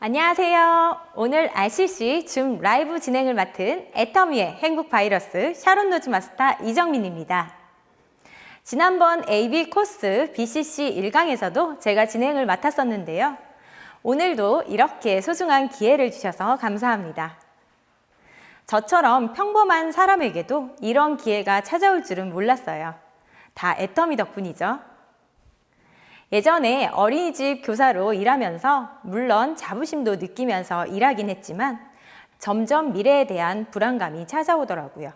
안녕하세요. 오늘 RCC 줌 라이브 진행을 맡은 애터미의 행복 바이러스 샤론 노즈 마스터 이정민입니다. 지난번 AB 코스 BCC 1강에서도 제가 진행을 맡았었는데요. 오늘도 이렇게 소중한 기회를 주셔서 감사합니다. 저처럼 평범한 사람에게도 이런 기회가 찾아올 줄은 몰랐어요. 다 애터미 덕분이죠. 예전에 어린이집 교사로 일하면서 물론 자부심도 느끼면서 일하긴 했지만 점점 미래에 대한 불안감이 찾아오더라고요.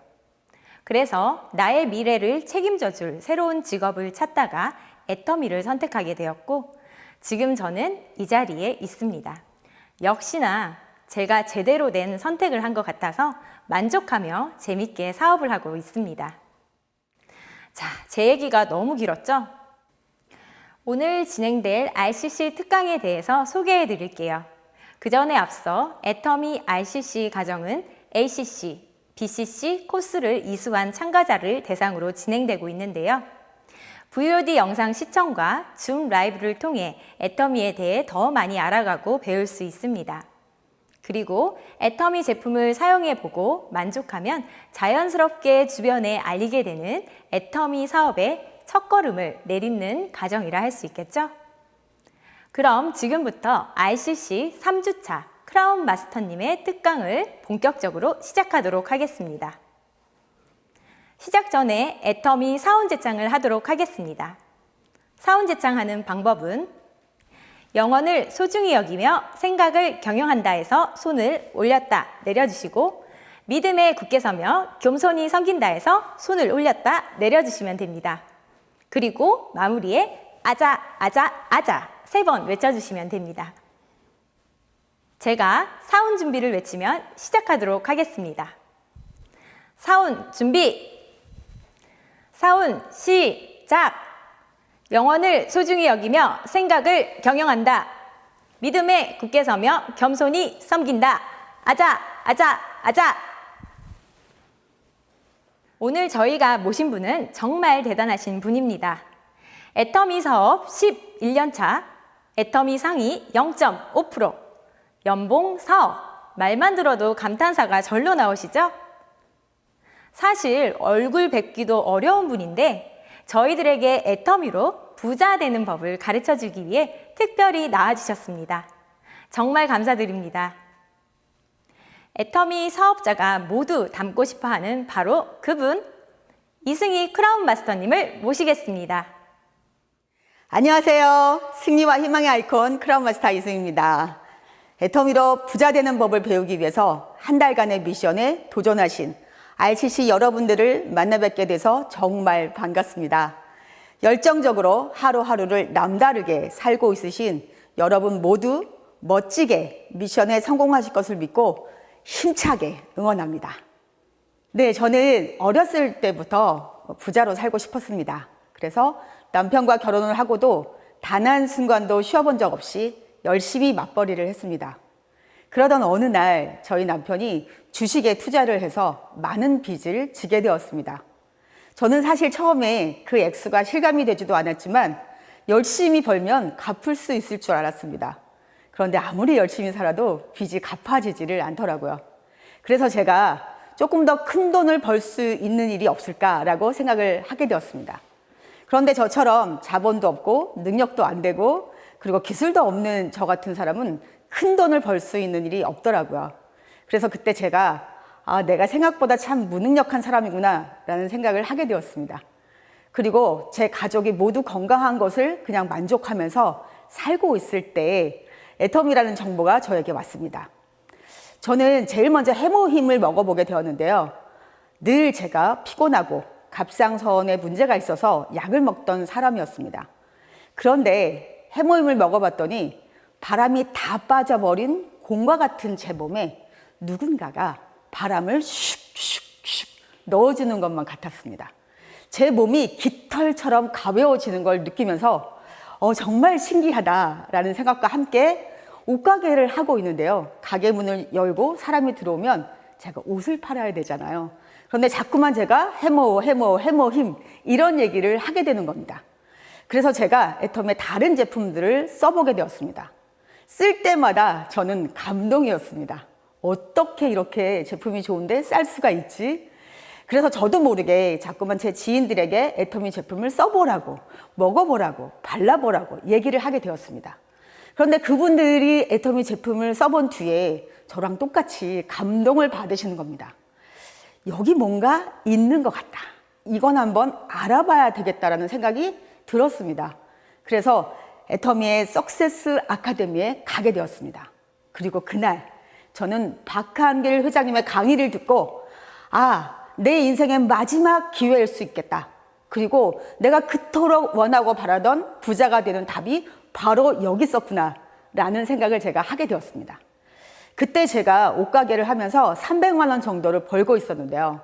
그래서 나의 미래를 책임져 줄 새로운 직업을 찾다가 애터미를 선택하게 되었고 지금 저는 이 자리에 있습니다. 역시나 제가 제대로 된 선택을 한 것 같아서 만족하며 재밌게 사업을 하고 있습니다. 자, 제 얘기가 너무 길었죠? 오늘 진행될 RCC 특강에 대해서 소개해 드릴게요. 그 전에 앞서 애터미 RCC 과정은 ACC, BCC 코스를 이수한 참가자를 대상으로 진행되고 있는데요. VOD 영상 시청과 줌 라이브를 통해 애터미에 대해 더 많이 알아가고 배울 수 있습니다. 그리고 애터미 제품을 사용해보고 만족하면 자연스럽게 주변에 알리게 되는 애터미 사업의 첫걸음을 내딛는 과정이라 할 수 있겠죠? 그럼 지금부터 RCC 3주차 크라운 마스터님의 특강을 본격적으로 시작하도록 하겠습니다. 시작 전에 애터미 사운 제창을 하도록 하겠습니다. 사운 제창하는 방법은 영혼을 소중히 여기며 생각을 경영한다에서 손을 올렸다 내려주시고 믿음에 굳게 서며 겸손히 섬긴다에서 손을 올렸다 내려주시면 됩니다. 그리고 마무리에 아자, 아자, 아자 3번 외쳐주시면 됩니다. 제가 사운 준비를 외치면 시작하도록 하겠습니다. 사운 준비! 사운 시작! 영혼을 소중히 여기며 생각을 경영한다. 믿음에 굳게 서며 겸손히 섬긴다. 아자, 아자, 아자! 오늘 저희가 모신 분은 정말 대단하신 분입니다. 애터미 사업 11년차, 애터미 상위 0.5%, 연봉 4억, 말만 들어도 감탄사가 절로 나오시죠? 사실 얼굴 뵙기도 어려운 분인데 저희들에게 애터미로 부자 되는 법을 가르쳐주기 위해 특별히 나와주셨습니다. 정말 감사드립니다. 애터미 사업자가 모두 닮고 싶어하는 바로 그분, 이승희 크라운 마스터님을 모시겠습니다. 안녕하세요. 승리와 희망의 아이콘 크라운 마스터 이승희입니다. 애터미로 부자 되는 법을 배우기 위해서 한 달간의 미션에 도전하신 RCC 여러분들을 만나 뵙게 돼서 정말 반갑습니다. 열정적으로 하루하루를 남다르게 살고 있으신 여러분 모두 멋지게 미션에 성공하실 것을 믿고 힘차게 응원합니다. 네, 저는 어렸을 때부터 부자로 살고 싶었습니다. 그래서 남편과 결혼을 하고도 단 한순간도 쉬어본 적 없이 열심히 맞벌이를 했습니다. 그러던 어느 날 저희 남편이 주식에 투자를 해서 많은 빚을 지게 되었습니다. 저는 사실 처음에 그 액수가 실감이 되지도 않았지만 열심히 벌면 갚을 수 있을 줄 알았습니다. 그런데 아무리 열심히 살아도 빚이 갚아지지를 않더라고요. 그래서 제가 조금 더 큰 돈을 벌 수 있는 일이 없을까라고 생각을 하게 되었습니다. 그런데 저처럼 자본도 없고 능력도 안 되고 그리고 기술도 없는 저 같은 사람은 큰 돈을 벌 수 있는 일이 없더라고요. 그래서 그때 제가 내가 생각보다 참 무능력한 사람이구나 라는 생각을 하게 되었습니다. 그리고 제 가족이 모두 건강한 것을 그냥 만족하면서 살고 있을 때 애터미라는 정보가 저에게 왔습니다. 저는 제일 먼저 해모힘을 먹어보게 되었는데요. 늘 제가 피곤하고 갑상선에 문제가 있어서 약을 먹던 사람이었습니다. 그런데 해모힘을 먹어봤더니 바람이 다 빠져버린 공과 같은 제 몸에 누군가가 바람을 슉슉슉 넣어주는 것만 같았습니다. 제 몸이 깃털처럼 가벼워지는 걸 느끼면서 정말 신기하다라는 생각과 함께 옷가게를 하고 있는데요. 가게 문을 열고 사람이 들어오면 제가 옷을 팔아야 되잖아요. 그런데 자꾸만 제가 해모힘 이런 얘기를 하게 되는 겁니다. 그래서 제가 애터미의 다른 제품들을 써보게 되었습니다. 쓸 때마다 저는 감동이었습니다. 어떻게 이렇게 제품이 좋은데 쌀 수가 있지? 그래서 저도 모르게 자꾸만 제 지인들에게 애터미 제품을 써보라고, 먹어보라고, 발라보라고 얘기를 하게 되었습니다. 그런데 그분들이 애터미 제품을 써본 뒤에 저랑 똑같이 감동을 받으시는 겁니다. 여기 뭔가 있는 것 같다. 이건 한번 알아봐야 되겠다라는 생각이 들었습니다. 그래서 애터미의 석세스 아카데미에 가게 되었습니다. 그리고 그날 저는 박한길 회장님의 강의를 듣고 내 인생의 마지막 기회일 수 있겠다. 그리고 내가 그토록 원하고 바라던 부자가 되는 답이 바로 여기 있었구나 라는 생각을 제가 하게 되었습니다. 그때 제가 옷가게를 하면서 300만 원 정도를 벌고 있었는데요.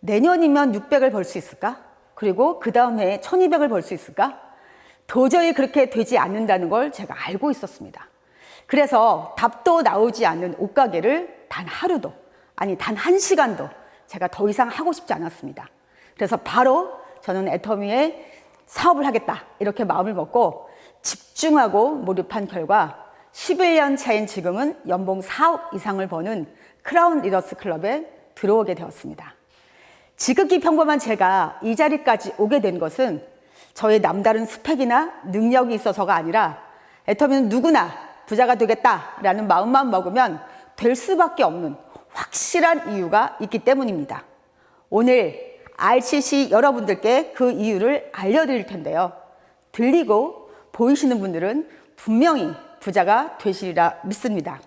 내년이면 600을 벌 수 있을까? 그리고 그 다음 해에 1200을 벌 수 있을까? 도저히 그렇게 되지 않는다는 걸 제가 알고 있었습니다. 그래서 답도 나오지 않는 옷가게를 단 하루도, 아니 단 1시간도 제가 더 이상 하고 싶지 않았습니다. 그래서 바로 저는 애터미에 사업을 하겠다 이렇게 마음을 먹고 집중하고 몰입한 결과 11년 차인 지금은 연봉 4억 이상을 버는 크라운 리더스 클럽에 들어오게 되었습니다. 지극히 평범한 제가 이 자리까지 오게 된 것은 저의 남다른 스펙이나 능력이 있어서가 아니라 애터미는 누구나 부자가 되겠다라는 마음만 먹으면 될 수밖에 없는 확실한 이유가 있기 때문입니다. 오늘 RCC 여러분들께 그 이유를 알려드릴 텐데요. 들리고 보이시는 분들은 분명히 부자가 되시리라 믿습니다.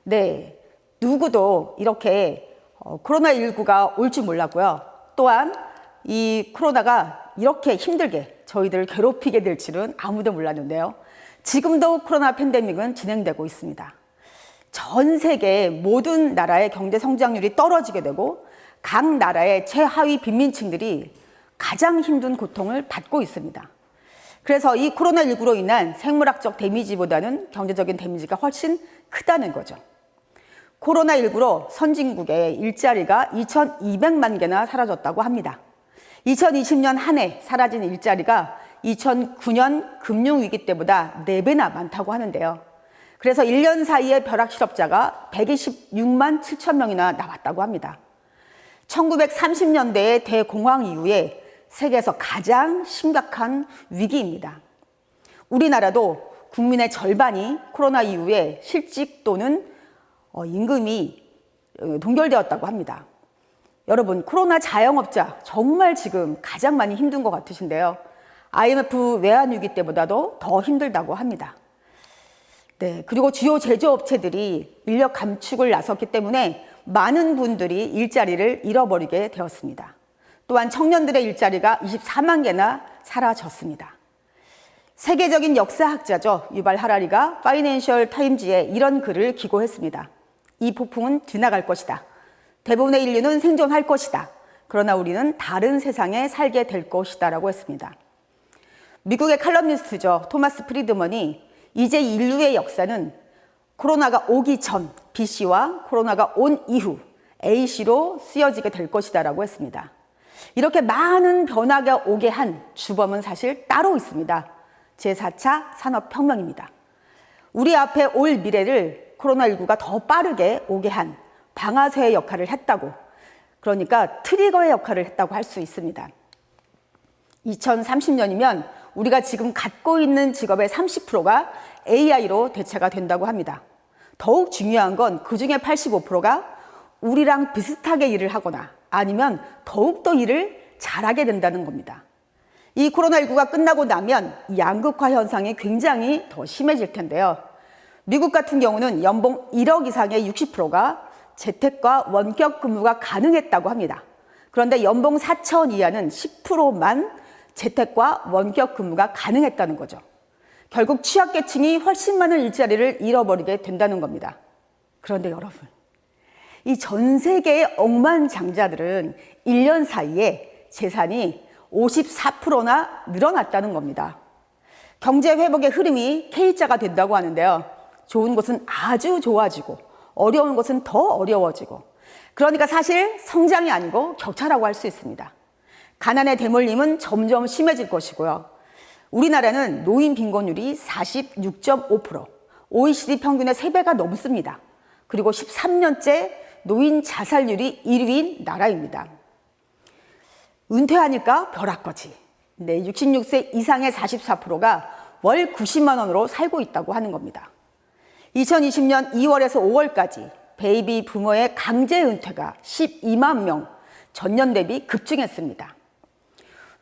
네, 누구도 이렇게 코로나19가 올 줄 몰랐고요. 또한 이 코로나가 이렇게 힘들게 저희들을 괴롭히게 될 줄은 아무도 몰랐는데요. 지금도 코로나 팬데믹은 진행되고 있습니다. 전 세계 모든 나라의 경제 성장률이 떨어지게 되고 각 나라의 최하위 빈민층들이 가장 힘든 고통을 받고 있습니다. 그래서 이 코로나19로 인한 생물학적 데미지보다는 경제적인 데미지가 훨씬 크다는 거죠. 코로나19로 선진국의 일자리가 2200만 개나 사라졌다고 합니다. 2020년 한 해 사라진 일자리가 2009년 금융위기 때보다 4배나 많다고 하는데요. 그래서 1년 사이에 벼락 실업자가 126만 7천 명이나 나왔다고 합니다. 1930년대의 대공황 이후에 세계에서 가장 심각한 위기입니다. 우리나라도 국민의 절반이 코로나 이후에 실직 또는 임금이 동결되었다고 합니다. 여러분, 코로나 자영업자 정말 지금 가장 많이 힘든 것 같으신데요. IMF 외환위기 때보다도 더 힘들다고 합니다. 네, 그리고 주요 제조업체들이 인력 감축을 나섰기 때문에 많은 분들이 일자리를 잃어버리게 되었습니다. 또한 청년들의 일자리가 24만 개나 사라졌습니다. 세계적인 역사학자죠. 유발 하라리가 파이낸셜 타임즈에 이런 글을 기고했습니다. 이 폭풍은 지나갈 것이다. 대부분의 인류는 생존할 것이다. 그러나 우리는 다른 세상에 살게 될 것이다 라고 했습니다. 미국의 칼럼니스트죠. 토마스 프리드먼이 이제 인류의 역사는 코로나가 오기 전 BC와 코로나가 온 이후 AC로 쓰여지게 될 것이다 라고 했습니다. 이렇게 많은 변화가 오게 한 주범은 사실 따로 있습니다. 제4차 산업혁명입니다. 우리 앞에 올 미래를 코로나19가 더 빠르게 오게 한 방아쇠의 역할을 했다고, 그러니까 트리거의 역할을 했다고 할 수 있습니다. 2030년이면 우리가 지금 갖고 있는 직업의 30%가 AI로 대체가 된다고 합니다. 더욱 중요한 건 그중에 85%가 우리랑 비슷하게 일을 하거나 아니면 더욱더 일을 잘하게 된다는 겁니다. 이 코로나19가 끝나고 나면 양극화 현상이 굉장히 더 심해질 텐데요. 미국 같은 경우는 연봉 1억 이상의 60%가 재택과 원격 근무가 가능했다고 합니다. 그런데 연봉 4천 이하는 10%만 재택과 원격 근무가 가능했다는 거죠. 결국 취약계층이 훨씬 많은 일자리를 잃어버리게 된다는 겁니다. 그런데 여러분, 이 전 세계의 억만장자들은 1년 사이에 재산이 54%나 늘어났다는 겁니다. 경제 회복의 흐름이 K자가 된다고 하는데요. 좋은 곳은 아주 좋아지고 어려운 곳은 더 어려워지고, 그러니까 사실 성장이 아니고 격차라고 할 수 있습니다. 가난의 대물림은 점점 심해질 것이고요. 우리나라는 노인 빈곤율이 46.5%, OECD 평균의 3배가 넘습니다. 그리고 13년째 노인 자살률이 1위인 나라입니다. 은퇴하니까 벼락거지. 네, 66세 이상의 44%가 월 90만 원으로 살고 있다고 하는 겁니다. 2020년 2월에서 5월까지 베이비 부모의 강제 은퇴가 12만 명, 전년 대비 급증했습니다.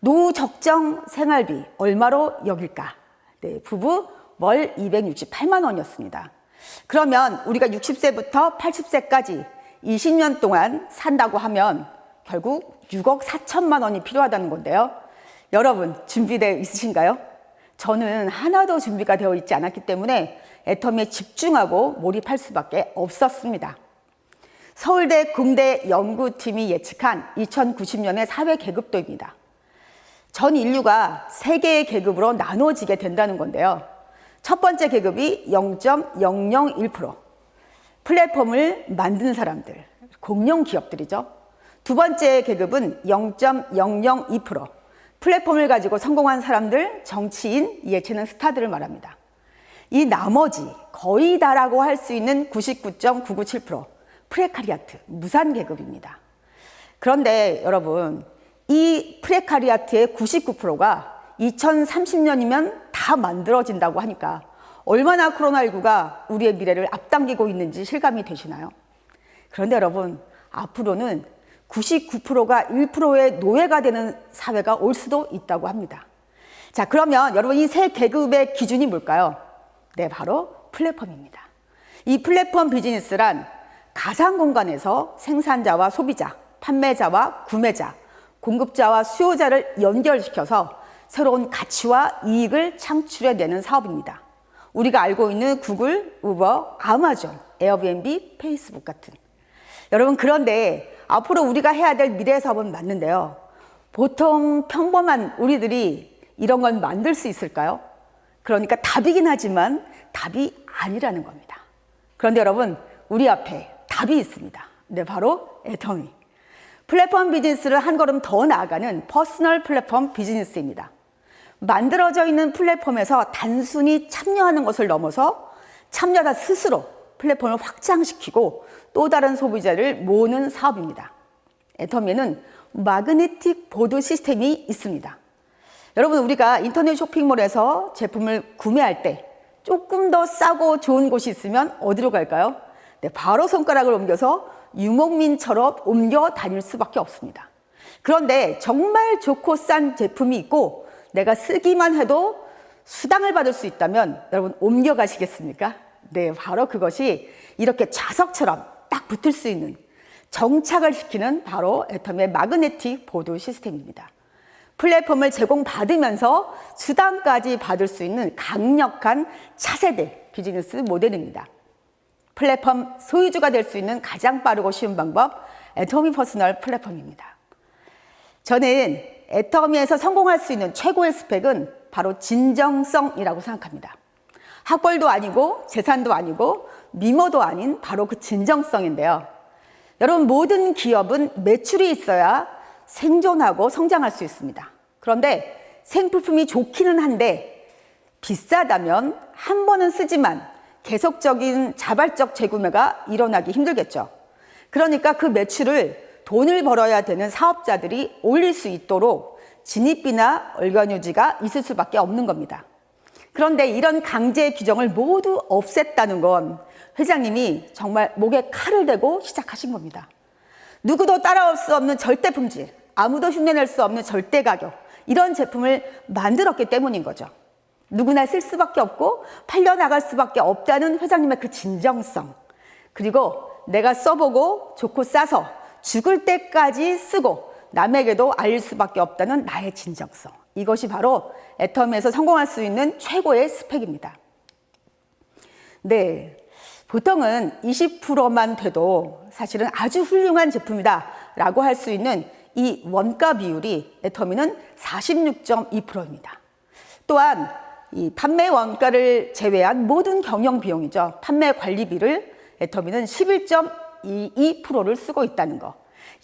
노후 적정 생활비 얼마로 여길까? 네, 부부 월 268만 원이었습니다. 그러면 우리가 60세부터 80세까지 20년 동안 산다고 하면 결국 6억 4천만 원이 필요하다는 건데요. 여러분 준비되어 있으신가요? 저는 하나도 준비가 되어 있지 않았기 때문에 애터미에 집중하고 몰입할 수밖에 없었습니다. 서울대 공대 연구팀이 예측한 2090년의 사회 계급도입니다. 전 인류가 3개의 계급으로 나눠지게 된다는 건데요. 첫 번째 계급이 0.001%, 플랫폼을 만든 사람들, 공룡 기업들이죠. 두 번째 계급은 0.002%, 플랫폼을 가지고 성공한 사람들, 정치인, 예체능 스타들을 말합니다. 이 나머지 거의 다라고 할 수 있는 99.997%, 프레카리아트, 무산 계급입니다. 그런데 여러분, 이 프레카리아트의 99%가 2030년이면 다 만들어진다고 하니까 얼마나 코로나19가 우리의 미래를 앞당기고 있는지 실감이 되시나요? 그런데 여러분, 앞으로는 99%가 1%의 노예가 되는 사회가 올 수도 있다고 합니다. 자, 그러면 여러분 이 세 계급의 기준이 뭘까요? 네, 바로 플랫폼입니다. 이 플랫폼 비즈니스란 가상 공간에서 생산자와 소비자, 판매자와 구매자, 공급자와 수요자를 연결시켜서 새로운 가치와 이익을 창출해내는 사업입니다. 우리가 알고 있는 구글, 우버, 아마존, 에어비앤비, 페이스북 같은. 여러분, 그런데 앞으로 우리가 해야 될 미래 사업은 맞는데요. 보통 평범한 우리들이 이런 건 만들 수 있을까요? 그러니까 답이긴 하지만 답이 아니라는 겁니다. 그런데 여러분, 우리 앞에 답이 있습니다. 네, 바로 애터미. 플랫폼 비즈니스를 한 걸음 더 나아가는 퍼스널 플랫폼 비즈니스입니다. 만들어져 있는 플랫폼에서 단순히 참여하는 것을 넘어서 참여자 스스로 플랫폼을 확장시키고 또 다른 소비자를 모으는 사업입니다. 애터미에는 마그네틱 보드 시스템이 있습니다. 여러분, 우리가 인터넷 쇼핑몰에서 제품을 구매할 때 조금 더 싸고 좋은 곳이 있으면 어디로 갈까요? 네, 바로 손가락을 옮겨서 유목민처럼 옮겨 다닐 수밖에 없습니다. 그런데 정말 좋고 싼 제품이 있고 내가 쓰기만 해도 수당을 받을 수 있다면 여러분 옮겨가시겠습니까? 네, 바로 그것이 이렇게 자석처럼 딱 붙을 수 있는 정착을 시키는 바로 애터미의 마그네틱 보드 시스템입니다. 플랫폼을 제공받으면서 수당까지 받을 수 있는 강력한 차세대 비즈니스 모델입니다. 플랫폼 소유주가 될 수 있는 가장 빠르고 쉬운 방법, 애터미 퍼스널 플랫폼입니다. 저는 애터미에서 성공할 수 있는 최고의 스펙은 바로 진정성이라고 생각합니다. 학벌도 아니고 재산도 아니고 미모도 아닌 바로 그 진정성인데요. 여러분, 모든 기업은 매출이 있어야 생존하고 성장할 수 있습니다. 그런데 생필품이 좋기는 한데 비싸다면 한 번은 쓰지만 계속적인 자발적 재구매가 일어나기 힘들겠죠. 그러니까 그 매출을 돈을 벌어야 되는 사업자들이 올릴 수 있도록 진입비나 얼간유지가 있을 수밖에 없는 겁니다. 그런데 이런 강제 규정을 모두 없앴다는 건 회장님이 정말 목에 칼을 대고 시작하신 겁니다. 누구도 따라올 수 없는 절대 품질, 아무도 흉내낼 수 없는 절대 가격, 이런 제품을 만들었기 때문인 거죠. 누구나 쓸 수밖에 없고 팔려나갈 수밖에 없다는 회장님의 그 진정성, 그리고 내가 써보고 좋고 싸서 죽을 때까지 쓰고 남에게도 알릴 수밖에 없다는 나의 진정성, 이것이 바로 애터미에서 성공할 수 있는 최고의 스펙입니다. 네, 보통은 20%만 돼도 사실은 아주 훌륭한 제품이다 라고 할 수 있는 이 원가 비율이 애터미는 46.2%입니다. 또한 이 판매 원가를 제외한 모든 경영 비용이죠. 판매 관리비를 애터미는 11.22%를 쓰고 있다는 거.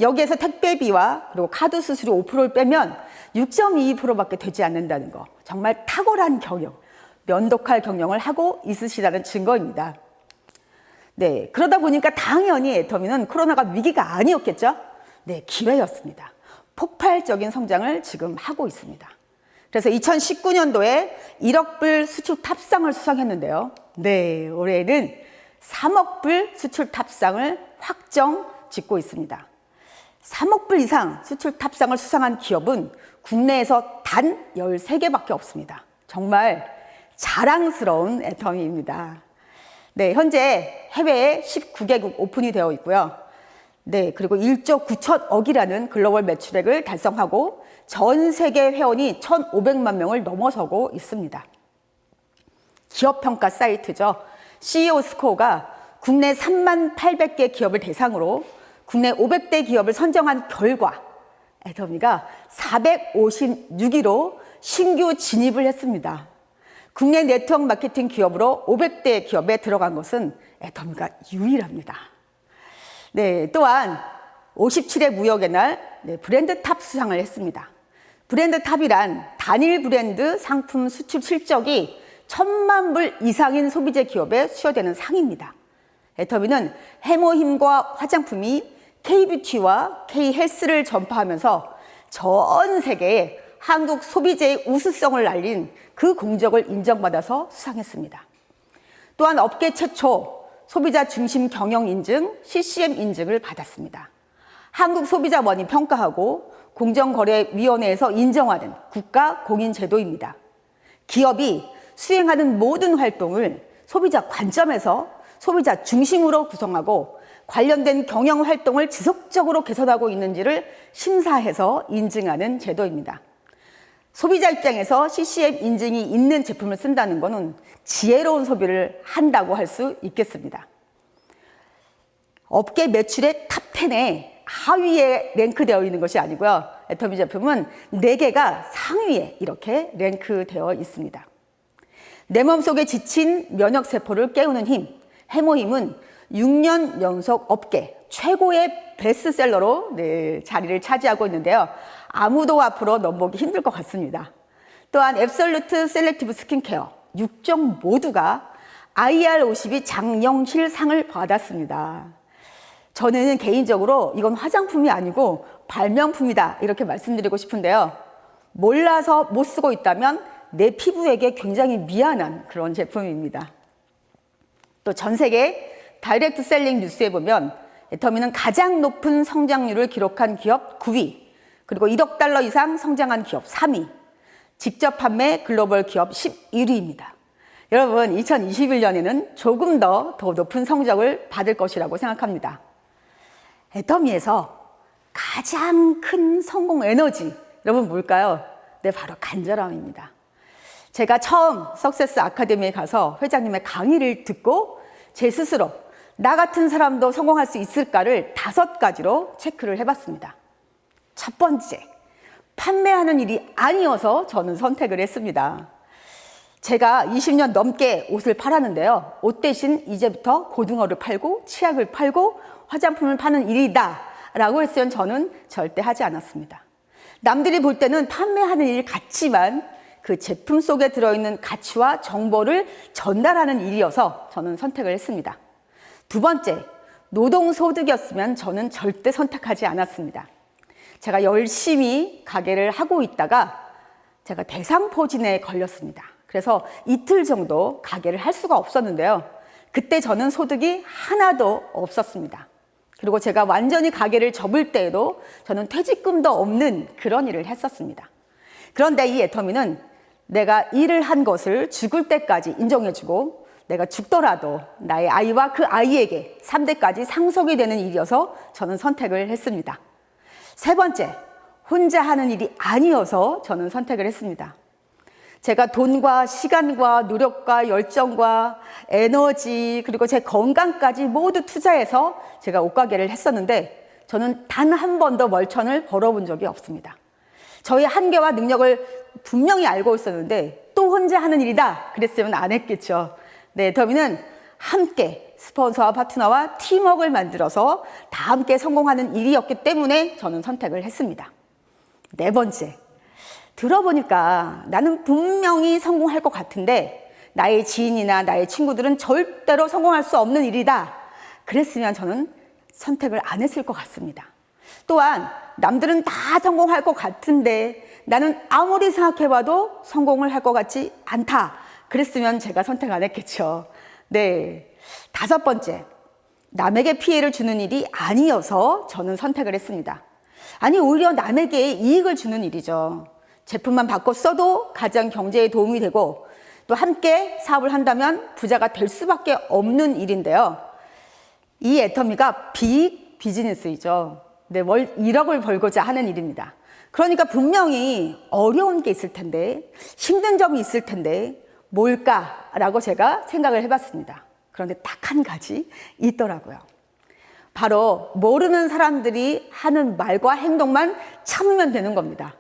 여기에서 택배비와 그리고 카드 수수료 5%를 빼면 6.22%밖에 되지 않는다는 거. 정말 탁월한 경영, 면독할 경영을 하고 있으시다는 증거입니다. 네, 그러다 보니까 당연히 애터미는 코로나가 위기가 아니었겠죠? 네, 기회였습니다. 폭발적인 성장을 지금 하고 있습니다. 그래서 2019년도에 1억 불 수출 탑상을 수상했는데요. 네, 올해는 3억 불 수출 탑상을 확정 짓고 있습니다. 3억 불 이상 수출 탑상을 수상한 기업은 국내에서 단 13개밖에 없습니다. 정말 자랑스러운 애터미입니다. 네, 현재 해외에 19개국 오픈이 되어 있고요. 네, 그리고 1조 9천억이라는 글로벌 매출액을 달성하고 전 세계 회원이 1,500만 명을 넘어서고 있습니다. 기업 평가 사이트죠. CEO 스코어가 국내 3만 800개 기업을 대상으로 국내 500대 기업을 선정한 결과 애터미가 456위로 신규 진입을 했습니다. 국내 네트워크 마케팅 기업으로 500대 기업에 들어간 것은 애터미가 유일합니다. 네, 또한 57회 무역의 날 브랜드 탑 수상을 했습니다. 브랜드 탑이란 단일 브랜드 상품 수출 실적이 1,000만 불 이상인 소비재 기업에 수여되는 상입니다. 애터미는 해모힘과 화장품이 K뷰티와 K헬스를 전파하면서 전 세계에 한국 소비재의 우수성을 알린 그 공적을 인정받아서 수상했습니다. 또한 업계 최초 소비자 중심 경영 인증 CCM 인증을 받았습니다. 한국소비자원이 평가하고 공정거래위원회에서 인정하는 국가 공인 제도입니다. 기업이 수행하는 모든 활동을 소비자 관점에서 소비자 중심으로 구성하고 관련된 경영 활동을 지속적으로 개선하고 있는지를 심사해서 인증하는 제도입니다. 소비자 입장에서 CCM 인증이 있는 제품을 쓴다는 것은 지혜로운 소비를 한다고 할 수 있겠습니다. 업계 매출의 탑 10에 하위에 랭크되어 있는 것이 아니고요. 애터미 제품은 4개가 상위에 이렇게 랭크되어 있습니다. 내 몸속에 지친 면역세포를 깨우는 힘, 해모힘은 6년 연속 업계 최고의 베스트셀러로 자리를 차지하고 있는데요. 아무도 앞으로 넘보기 힘들 것 같습니다. 또한 앱솔루트 셀렉티브 스킨케어 6종 모두가 IR52 장영실상을 받았습니다. 저는 개인적으로 이건 화장품이 아니고 발명품이다 이렇게 말씀드리고 싶은데요. 몰라서 못 쓰고 있다면 내 피부에게 굉장히 미안한 그런 제품입니다. 또 전 세계 다이렉트 셀링 뉴스에 보면 애터미는 가장 높은 성장률을 기록한 기업 9위, 그리고 1억 달러 이상 성장한 기업 3위, 직접 판매 글로벌 기업 11위입니다. 여러분, 2021년에는 조금 더 높은 성적을 받을 것이라고 생각합니다. 애터미에서 가장 큰 성공 에너지, 여러분 뭘까요? 네, 바로 간절함입니다. 제가 처음 석세스 아카데미에 가서 회장님의 강의를 듣고 제 스스로 나 같은 사람도 성공할 수 있을까를 5가지로 체크를 해봤습니다. 첫 번째, 판매하는 일이 아니어서 저는 선택을 했습니다. 제가 20년 넘게 옷을 팔았는데요. 옷 대신 이제부터 고등어를 팔고 치약을 팔고 화장품을 파는 일이다 라고 했으면 저는 절대 하지 않았습니다. 남들이 볼 때는 판매하는 일 같지만 그 제품 속에 들어있는 가치와 정보를 전달하는 일이어서 저는 선택을 했습니다. 두 번째, 노동소득이었으면 저는 절대 선택하지 않았습니다. 제가 열심히 가게를 하고 있다가 제가 대상포진에 걸렸습니다. 그래서 이틀 정도 가게를 할 수가 없었는데요. 그때 저는 소득이 하나도 없었습니다. 그리고 제가 완전히 가게를 접을 때에도 저는 퇴직금도 없는 그런 일을 했었습니다. 그런데 이 애터미는 내가 일을 한 것을 죽을 때까지 인정해주고 내가 죽더라도 나의 아이와 그 아이에게 3대까지 상속이 되는 일이어서 저는 선택을 했습니다. 세 번째, 혼자 하는 일이 아니어서 저는 선택을 했습니다. 제가 돈과 시간과 노력과 열정과 에너지 그리고 제 건강까지 모두 투자해서 제가 옷가게를 했었는데 저는 단 한 번도 월천을 벌어본 적이 없습니다. 저의 한계와 능력을 분명히 알고 있었는데 또 혼자 하는 일이다 그랬으면 안 했겠죠. 네, 애터미는 함께 스폰서와 파트너와 팀워크를 만들어서 다 함께 성공하는 일이었기 때문에 저는 선택을 했습니다. 네 번째, 들어보니까 나는 분명히 성공할 것 같은데 나의 지인이나 나의 친구들은 절대로 성공할 수 없는 일이다. 그랬으면 저는 선택을 안 했을 것 같습니다. 또한 남들은 다 성공할 것 같은데 나는 아무리 생각해봐도 성공을 할 것 같지 않다. 그랬으면 제가 선택 안 했겠죠. 네. 5번째, 남에게 피해를 주는 일이 아니어서 저는 선택을 했습니다. 아니, 오히려 남에게 이익을 주는 일이죠. 제품만 바꿔 써도 가장 경제에 도움이 되고 또 함께 사업을 한다면 부자가 될 수밖에 없는 일인데요. 이 애터미가 빅 비즈니스이죠. 네, 월 1억을 벌고자 하는 일입니다. 그러니까 분명히 어려운 게 있을 텐데, 힘든 점이 있을 텐데 뭘까라고 제가 생각을 해봤습니다. 그런데 딱 한 가지 있더라고요. 바로 모르는 사람들이 하는 말과 행동만 참으면 되는 겁니다.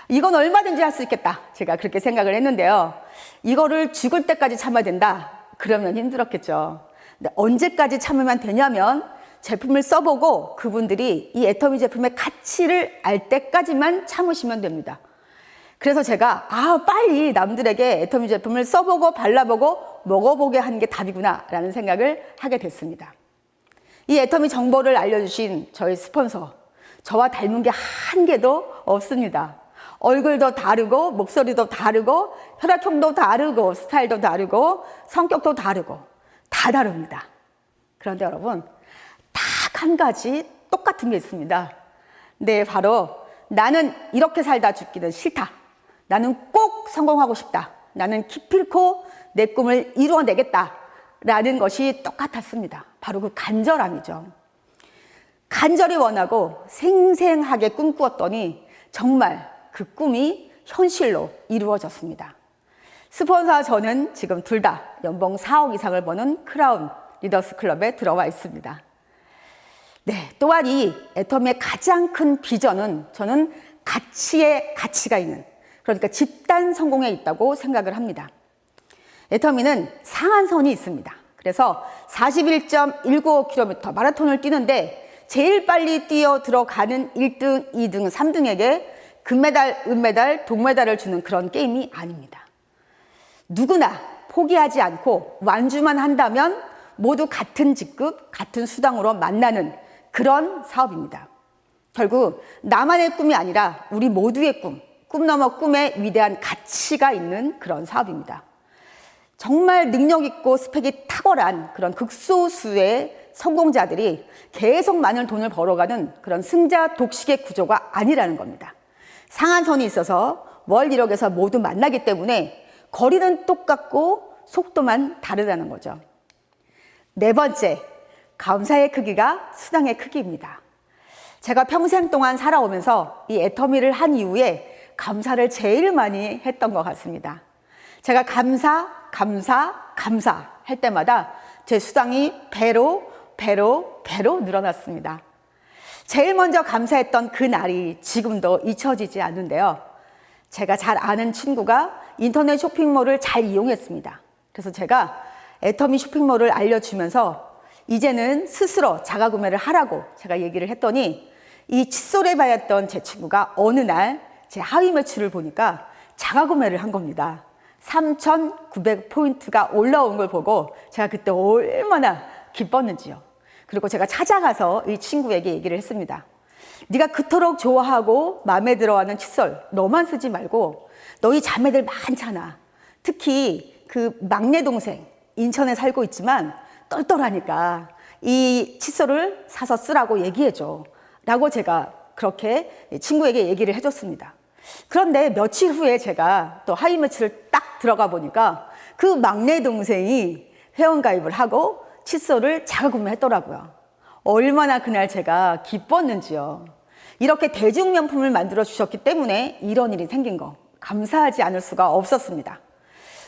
이건 얼마든지 할 수 있겠다. 제가 그렇게 생각을 했는데요. 이거를 죽을 때까지 참아야 된다. 그러면 힘들었겠죠. 근데 언제까지 참으면 되냐면 제품을 써보고 그분들이 이 애터미 제품의 가치를 알 때까지만 참으시면 됩니다. 그래서 제가 빨리 남들에게 애터미 제품을 써보고 발라보고 먹어보게 하는 게 답이구나 라는 생각을 하게 됐습니다. 이 애터미 정보를 알려주신 저희 스폰서, 저와 닮은 게 한 개도 없습니다. 얼굴도 다르고 목소리도 다르고 혈액형도 다르고 스타일도 다르고 성격도 다르고 다 다릅니다. 그런데 여러분, 딱 한 가지 똑같은 게 있습니다. 네, 바로 나는 이렇게 살다 죽기는 싫다. 나는 꼭 성공하고 싶다. 나는 기필코 내 꿈을 이루어내겠다. 라는 것이 똑같았습니다. 바로 그 간절함이죠. 간절히 원하고 생생하게 꿈꾸었더니 정말 그 꿈이 현실로 이루어졌습니다. 스폰서와 저는 지금 둘 다 연봉 4억 이상을 버는 크라운 리더스 클럽에 들어와 있습니다. 네, 또한 이 애터미의 가장 큰 비전은 저는 가치에 가치가 있는, 그러니까 집단 성공에 있다고 생각을 합니다. 애터미는 상한선이 있습니다. 그래서 41.195km 마라톤을 뛰는데 제일 빨리 뛰어 들어가는 1등, 2등, 3등에게 금메달, 은메달, 동메달을 주는 그런 게임이 아닙니다. 누구나 포기하지 않고 완주만 한다면 모두 같은 직급, 같은 수당으로 만나는 그런 사업입니다. 결국 나만의 꿈이 아니라 우리 모두의 꿈, 꿈 넘어 꿈에 위대한 가치가 있는 그런 사업입니다. 정말 능력 있고 스펙이 탁월한 그런 극소수의 성공자들이 계속 많은 돈을 벌어가는 그런 승자 독식의 구조가 아니라는 겁니다. 상한선이 있어서 월 1억에서 모두 만나기 때문에 거리는 똑같고 속도만 다르다는 거죠. 4번째, 감사의 크기가 수당의 크기입니다. 제가 평생 동안 살아오면서 이 애터미를 한 이후에 감사를 제일 많이 했던 것 같습니다. 제가 감사 할 때마다 제 수당이 배로 늘어났습니다. 제일 먼저 감사했던 그 날이 지금도 잊혀지지 않는데요. 제가 잘 아는 친구가 인터넷 쇼핑몰을 잘 이용했습니다. 그래서 제가 애터미 쇼핑몰을 알려주면서 이제는 스스로 자가구매를 하라고 제가 얘기를 했더니 이 칫솔에 bay였던 제 친구가 어느 날 제 하위 매출을 보니까 자가구매를 한 겁니다. 3,900포인트가 올라온 걸 보고 제가 그때 얼마나 기뻤는지요. 그리고 제가 찾아가서 이 친구에게 얘기를 했습니다. 네가 그토록 좋아하고 마음에 들어하는 칫솔 너만 쓰지 말고 너희 자매들 많잖아. 특히 그 막내 동생 인천에 살고 있지만 똘똘하니까 이 칫솔을 사서 쓰라고 얘기해줘 라고 제가 그렇게 친구에게 얘기를 해줬습니다. 그런데 며칠 후에 제가 또 하위 매출을 딱 들어가 보니까 그 막내 동생이 회원가입을 하고 칫솔을 자가구매했더라고요. 얼마나 그날 제가 기뻤는지요. 이렇게 대중명품을 만들어 주셨기 때문에 이런 일이 생긴 거 감사하지 않을 수가 없었습니다.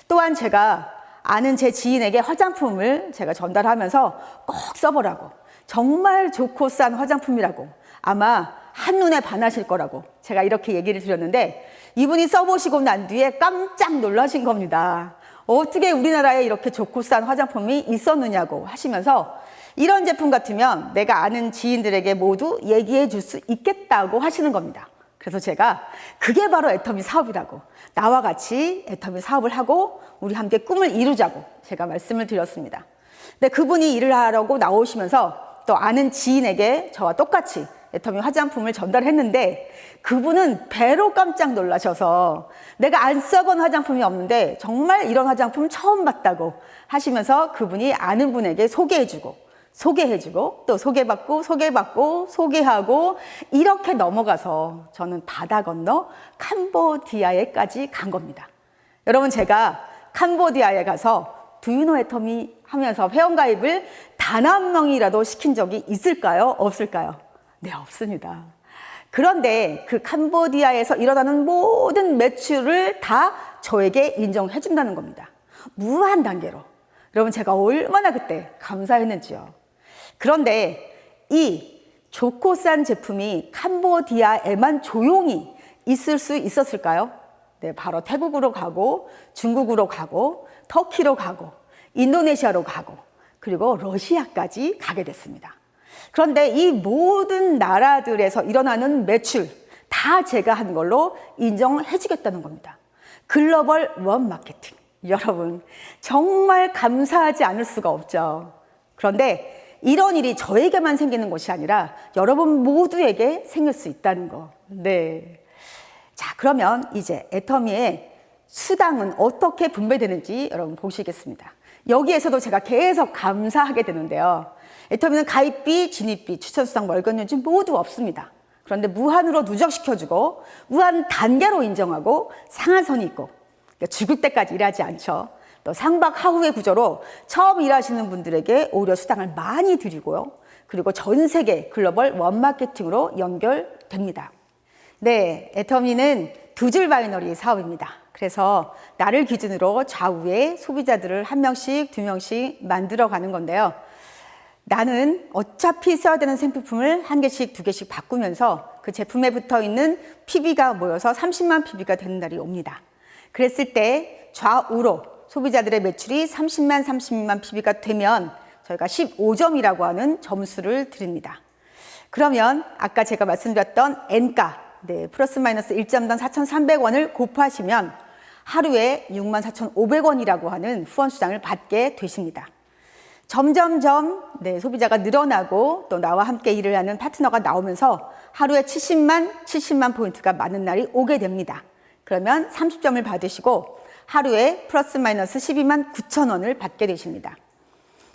또한 제가 아는 제 지인에게 화장품을 제가 전달하면서 꼭 써보라고, 정말 좋고 싼 화장품이라고, 아마 한눈에 반하실 거라고 제가 이렇게 얘기를 드렸는데 이분이 써보시고 난 뒤에 깜짝 놀라신 겁니다. 어떻게 우리나라에 이렇게 좋고 싼 화장품이 있었느냐고 하시면서 이런 제품 같으면 내가 아는 지인들에게 모두 얘기해 줄 수 있겠다고 하시는 겁니다. 그래서 제가 그게 바로 애터미 사업이라고, 나와 같이 애터미 사업을 하고 우리 함께 꿈을 이루자고 제가 말씀을 드렸습니다. 근데 그분이 일을 하려고 나오시면서 또 아는 지인에게 저와 똑같이 애터미 화장품을 전달했는데 그분은 배로 깜짝 놀라셔서 내가 안 써본 화장품이 없는데 정말 이런 화장품 처음 봤다고 하시면서 그분이 아는 분에게 소개해주고 또 소개받고 소개하고 이렇게 넘어가서 저는 바다 건너 캄보디아에까지 간 겁니다. 여러분, 제가 캄보디아에 가서 Do you know 애터미 하면서 회원가입을 단 한 명이라도 시킨 적이 있을까요? 없을까요? 네, 없습니다. 그런데 그 캄보디아에서 일어나는 모든 매출을 다 저에게 인정해 준다는 겁니다. 무한 단계로. 여러분, 제가 얼마나 그때 감사했는지요. 그런데 이 좋고 싼 제품이 캄보디아에만 조용히 있을 수 있었을까요? 네, 바로 태국으로 가고 중국으로 가고 터키로 가고 인도네시아로 가고 그리고 러시아까지 가게 됐습니다. 그런데 이 모든 나라들에서 일어나는 매출 다 제가 한 걸로 인정해 주겠다는 겁니다. 글로벌 원 마케팅. 여러분, 정말 감사하지 않을 수가 없죠. 그런데 이런 일이 저에게만 생기는 것이 아니라 여러분 모두에게 생길 수 있다는 거. 네. 자, 그러면 이제 애터미의 수당은 어떻게 분배되는지 여러분 보시겠습니다. 여기에서도 제가 계속 감사하게 되는데요. 애터미는 가입비, 진입비, 추천수당, 월급연금 모두 없습니다. 그런데 무한으로 누적시켜주고 무한 단계로 인정하고 상한선이 있고 죽을 때까지 일하지 않죠. 또 상박하후의 구조로 처음 일하시는 분들에게 오히려 수당을 많이 드리고요. 그리고 전 세계 글로벌 원마케팅으로 연결됩니다. 네, 애터미는 두 줄 바이너리 사업입니다. 그래서 나를 기준으로 좌우에 소비자들을 한 명씩, 두 명씩 만들어 가는 건데요. 나는 어차피 써야 되는 생필품을 한 개씩, 두 개씩 바꾸면서 그 제품에 붙어 있는 PB가 모여서 30만 PB가 되는 날이 옵니다. 그랬을 때 좌우로 소비자들의 매출이 30만 PB가 되면 저희가 15점이라고 하는 점수를 드립니다. 그러면 아까 제가 말씀드렸던 N가, 네, 플러스 마이너스 1점당 4,300원을 곱하시면 하루에 64,500원이라고 하는 후원 수당을 받게 되십니다. 점점점 네, 소비자가 늘어나고 또 나와 함께 일을 하는 파트너가 나오면서 하루에 70만 포인트가 많은 날이 오게 됩니다. 그러면 30점을 받으시고 하루에 플러스 마이너스 12만 9천 원을 받게 되십니다.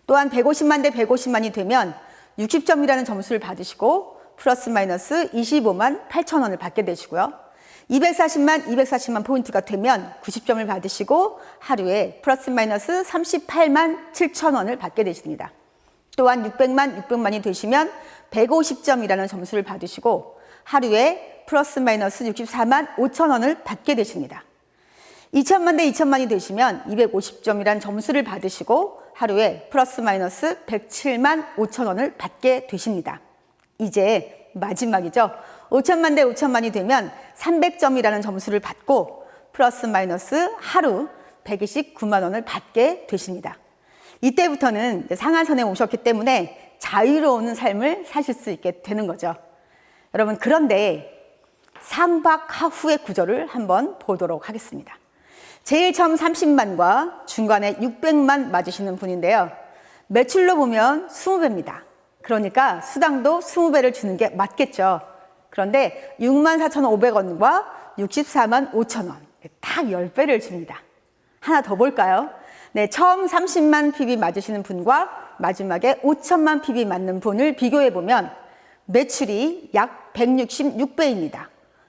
또한 150만 대 150만이 되면 60점이라는 점수를 받으시고 플러스 마이너스 25만 8천 원을 받게 되시고요. 240만 포인트가 되면 90점을 받으시고 하루에 플러스 마이너스 38만 7천 원을 받게 되십니다. 또한 600만이 되시면 150점이라는 점수를 받으시고 하루에 플러스 마이너스 64만 5천 원을 받게 되십니다. 2천만 대 2천만이 되시면 250점이라는 점수를 받으시고 하루에 플러스 마이너스 107만 5천 원을 받게 되십니다. 이제 마지막이죠. 5천만 대 5천만이 되면 300점이라는 점수를 받고 플러스 마이너스 하루 129만 원을 받게 되십니다. 이때부터는 상한선에 오셨기 때문에 자유로운 삶을 사실 수 있게 되는 거죠. 여러분, 그런데 상박하후의 구조를 한번 보도록 하겠습니다. 제일 처음 30만과 중간에 600만 맞으시는 분인데요. 매출로 보면 20배입니다. 그러니까 수당도 20배를 주는 게 맞겠죠. 그런데 64,500원과 64만 5천원, 딱 10배를 줍니다. 하나 더 볼까요? 네, 처음 30만 PB 맞으시는 분과 마지막에 5천만 PB 맞는 분을 비교해보면 매출이 약 166배입니다.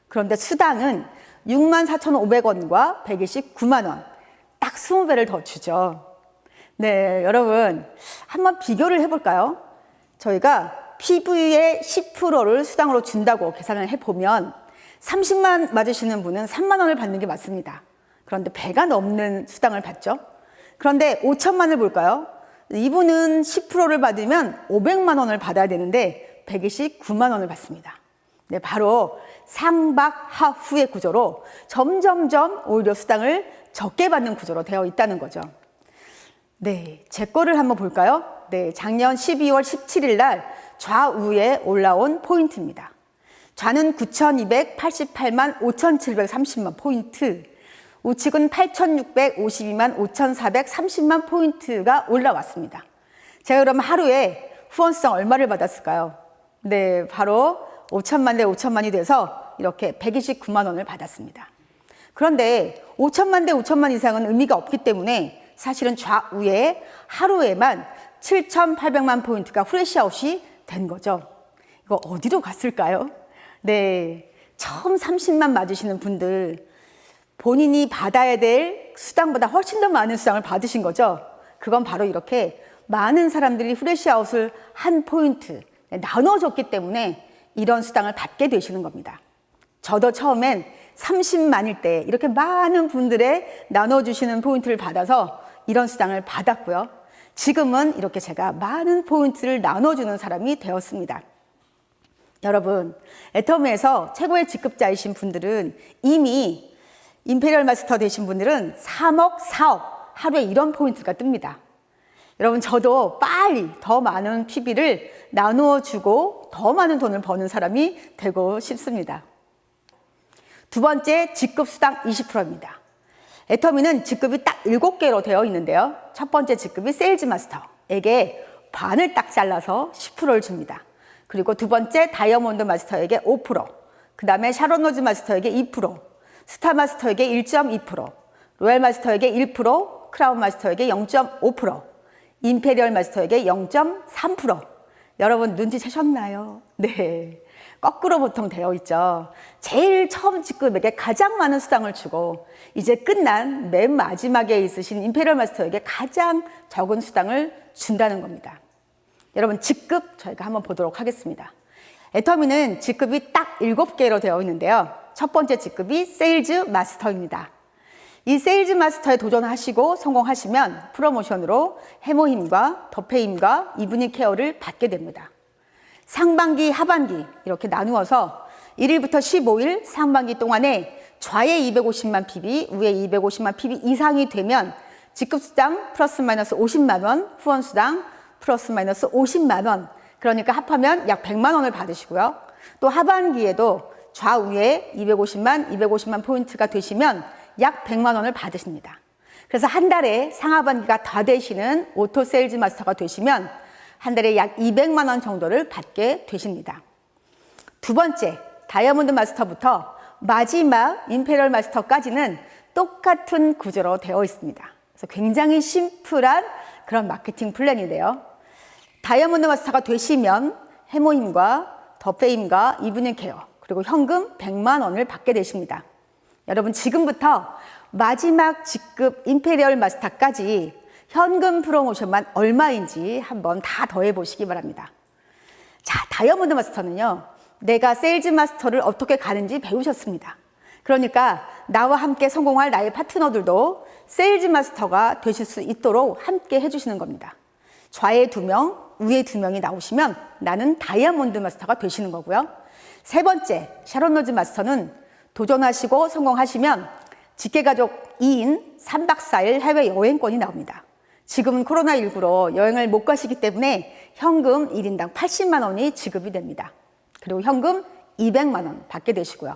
그런데 수당은 64,500원과 129만 원, 딱 20배를 더 주죠. 네, 여러분 한번 비교를 해볼까요? 저희가 PV의 10%를 수당으로 준다고 계산을 해보면 30만 맞으시는 분은 3만 원을 받는 게 맞습니다. 그런데 배가 넘는 수당을 받죠. 그런데 5천만을 볼까요? 이분은 10%를 받으면 500만 원을 받아야 되는데 129만 원을 받습니다. 네, 바로 상박하후의 구조로 점점점 오히려 수당을 적게 받는 구조로 되어 있다는 거죠. 네, 제 거를 한번 볼까요? 네, 작년 12월 17일 날 좌우에 올라온 포인트입니다. 좌는 9,288만 5,730만 포인트, 우측은 8,652만 5,430만 포인트가 올라왔습니다. 제가 그럼 하루에 후원 수당 얼마를 받았을까요? 네, 바로 5천만 대 5천만이 돼서 이렇게 129만 원을 받았습니다. 그런데 5천만 대 5천만 이상은 의미가 없기 때문에 사실은 좌우에 하루에만 7,800만 포인트가 후레쉬아웃이 된 거죠. 이거 어디로 갔을까요? 네, 처음 30만 맞으시는 분들, 본인이 받아야 될 수당보다 훨씬 더 많은 수당을 받으신 거죠. 그건 바로 이렇게 많은 사람들이 후레쉬아웃을 한 포인트 나눠줬기 때문에 이런 수당을 받게 되시는 겁니다. 저도 처음엔 30만일 때 이렇게 많은 분들의 나눠주시는 포인트를 받아서 이런 수당을 받았고요. 지금은 이렇게 제가 많은 포인트를 나눠주는 사람이 되었습니다. 여러분, 애터미에서 최고의 직급자이신 분들은 이미 임페리얼 마스터 되신 분들은 3억, 4억 하루에 이런 포인트가 뜹니다. 여러분, 저도 빨리 더 많은 PB를 나누어주고 더 많은 돈을 버는 사람이 되고 싶습니다. 두 번째, 직급 수당 20%입니다. 애터미는 직급이 딱 7개로 되어 있는데요. 첫 번째 직급이 세일즈 마스터에게 반을 딱 잘라서 10%를 줍니다. 그리고 두 번째 다이아몬드 마스터에게 5%, 그 다음에 샤론 로즈 마스터에게 2%, 스타 마스터에게 1.2%, 로얄 마스터에게 1%, 크라운 마스터에게 0.5%, 임페리얼 마스터에게 0.3%. 여러분 눈치채셨나요? 네. 거꾸로 보통 되어 있죠. 제일 처음 직급에게 가장 많은 수당을 주고 이제 끝난 맨 마지막에 있으신 임페리얼 마스터에게 가장 적은 수당을 준다는 겁니다. 여러분 직급 저희가 한번 보도록 하겠습니다. 애터미는 직급이 딱 7개로 되어 있는데요. 첫 번째 직급이 세일즈 마스터입니다. 이 세일즈 마스터에 도전하시고 성공하시면 프로모션으로 해모힘과 더페힘과 이브닝 케어를 받게 됩니다. 상반기, 하반기 이렇게 나누어서 1일부터 15일 상반기 동안에 좌에 250만 PB, 우에 250만 PB 이상이 되면 직급수당 플러스 마이너스 50만 원, 후원수당 플러스 마이너스 50만 원, 그러니까 합하면 약 100만 원을 받으시고요. 또 하반기에도 좌우에 250만 포인트가 되시면 약 100만 원을 받으십니다. 그래서 한 달에 상하반기가 다 되시는 오토 세일즈 마스터가 되시면 한 달에 약 200만 원 정도를 받게 되십니다. 두 번째, 다이아몬드 마스터부터 마지막 임페리얼 마스터까지는 똑같은 구조로 되어 있습니다. 그래서 굉장히 심플한 그런 마케팅 플랜인데요. 다이아몬드 마스터가 되시면 해모힘과 더페임과 이브닝 케어 그리고 현금 100만 원을 받게 되십니다. 여러분 지금부터 마지막 직급 임페리얼 마스터까지 현금 프로모션만 얼마인지 한번 다 더해 보시기 바랍니다. 자, 다이아몬드 마스터는요, 내가 세일즈 마스터를 어떻게 가는지 배우셨습니다. 그러니까 나와 함께 성공할 나의 파트너들도 세일즈 마스터가 되실 수 있도록 함께 해주시는 겁니다. 좌에 2명, 우에 2명이 나오시면 나는 다이아몬드 마스터가 되시는 거고요. 세 번째, 샤론 로즈 마스터는 도전하시고 성공하시면 직계가족 2인 3박 4일 해외 여행권이 나옵니다. 지금은 코로나19로 여행을 못 가시기 때문에 현금 1인당 80만 원이 지급이 됩니다. 그리고 현금 200만 원 받게 되시고요.